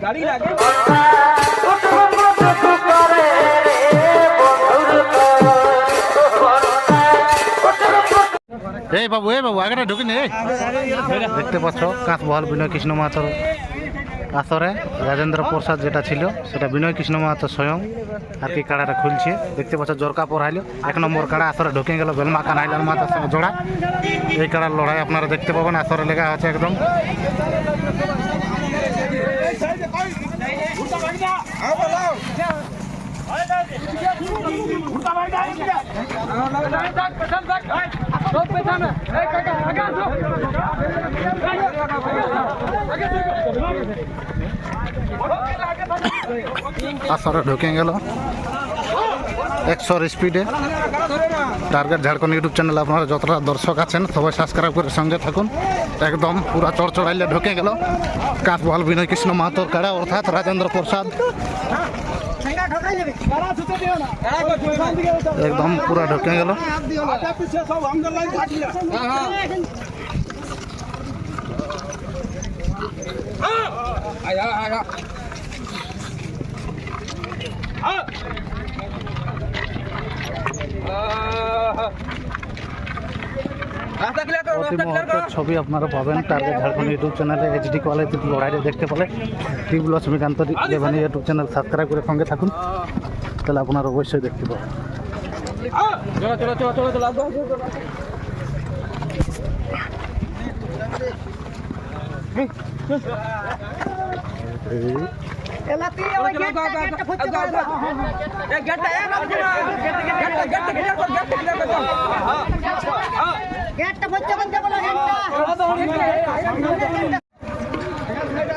গাড়ি লাগে এই বাবু আগে ঢুকি নেই দেখতে পাচ্ছ কাঁচবহাল বিনয় কৃষ্ণ মাহাতোর আসরে রাজেন্দ্র প্রসাদ যেটা ছিল সেটা বিনয় কৃষ্ণ মাহাতো স্বয়ং আর কি কাড়াটা খুলছে দেখতে পাচ্ছ জোরকা পড়াইলো 1 নম্বর কাড়া আসরে ঢুকে গেল বেলমা কানাইলাল মাহাতোর সঙ্গে জোড়া এই কাড়ার লড়াই আপনারা দেখতে পাবেন আসরে লেগা আছে একদম আসরে ঢুকে গেল 100 স্পিডে টার্গেট ঝাড়খণ্ড ইউটিউব চ্যানেল আপনারা যতটা দর্শক আছেন সবাই সাবস্ক্রাইব করে সঙ্গে থাকুন একদম পুরা চড়চড়াইলে ঢুকে গেল কাঁচবহাল বিনয় কৃষ্ণ মাহাতোর কাড়া অর্থাৎ রাজেন্দ্র প্রসাদ একদম পুরা ঢুকে গেল ছবি আপনারা পাবেন টার্গেট ঝাড়খণ্ড ইউটিউব চ্যানেলে HD কোয়ালিটির লড়াইটা দেখতে পেলে TV Lakshmikanta eleven YouTube channel subscribe করে সঙ্গে থাকুন তাহলে আপনারা অবশ্যই দেখতে পাবেন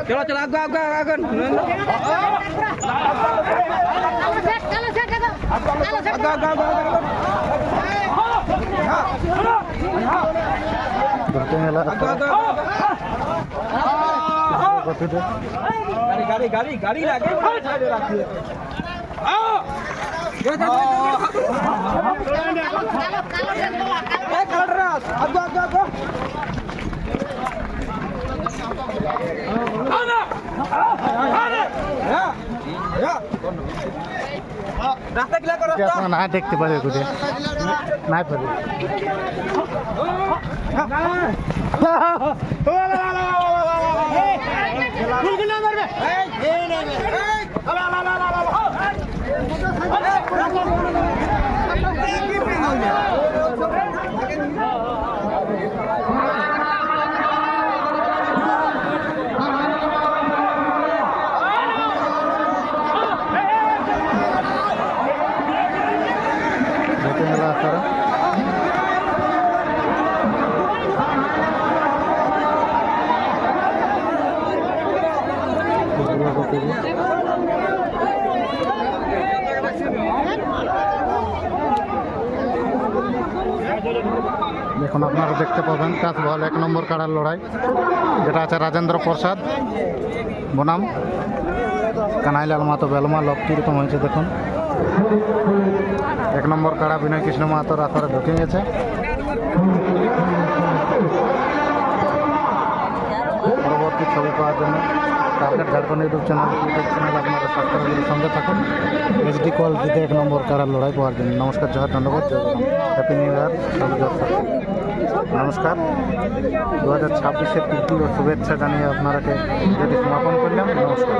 चलो चलो आगे गाड़ी लगे রাস্তা ক্লিয়ার করো তো না দেখতে পারে কোথায় না পারে দেখুন আপনারা দেখতে পাবেন কাঁচবহাল 1 নম্বর কাড়ার লড়াই যেটা আছে রাজেন্দ্র প্রসাদ বনাম কানাইলাল মাহাতো বেলমা লব কীরকম হয়েছে দেখুন 1 নম্বর কাড়া বিনয় কৃষ্ণ মাহাতোর আসরে ঢুকে গেছে পরবর্তী ছবি পাওয়ার জন্য টার্গেট ঝাড়খণ্ড ইউটিউব চ্যানেল আপনারা সাবস্ক্রাইব করে সঙ্গে থাকুন HD কোয়ালিটিতে 1 নম্বর কাড়ার লড়াই পাওয়ার জন্য নমস্কার জয় ধন্যবাদ হ্যাপি নিউ ইয়ার সবাই দর্শক নমস্কার 2026-এর প্রীতি ও শুভেচ্ছা জানিয়ে আপনারাকে যেটি সমাপন করলাম নমস্কার।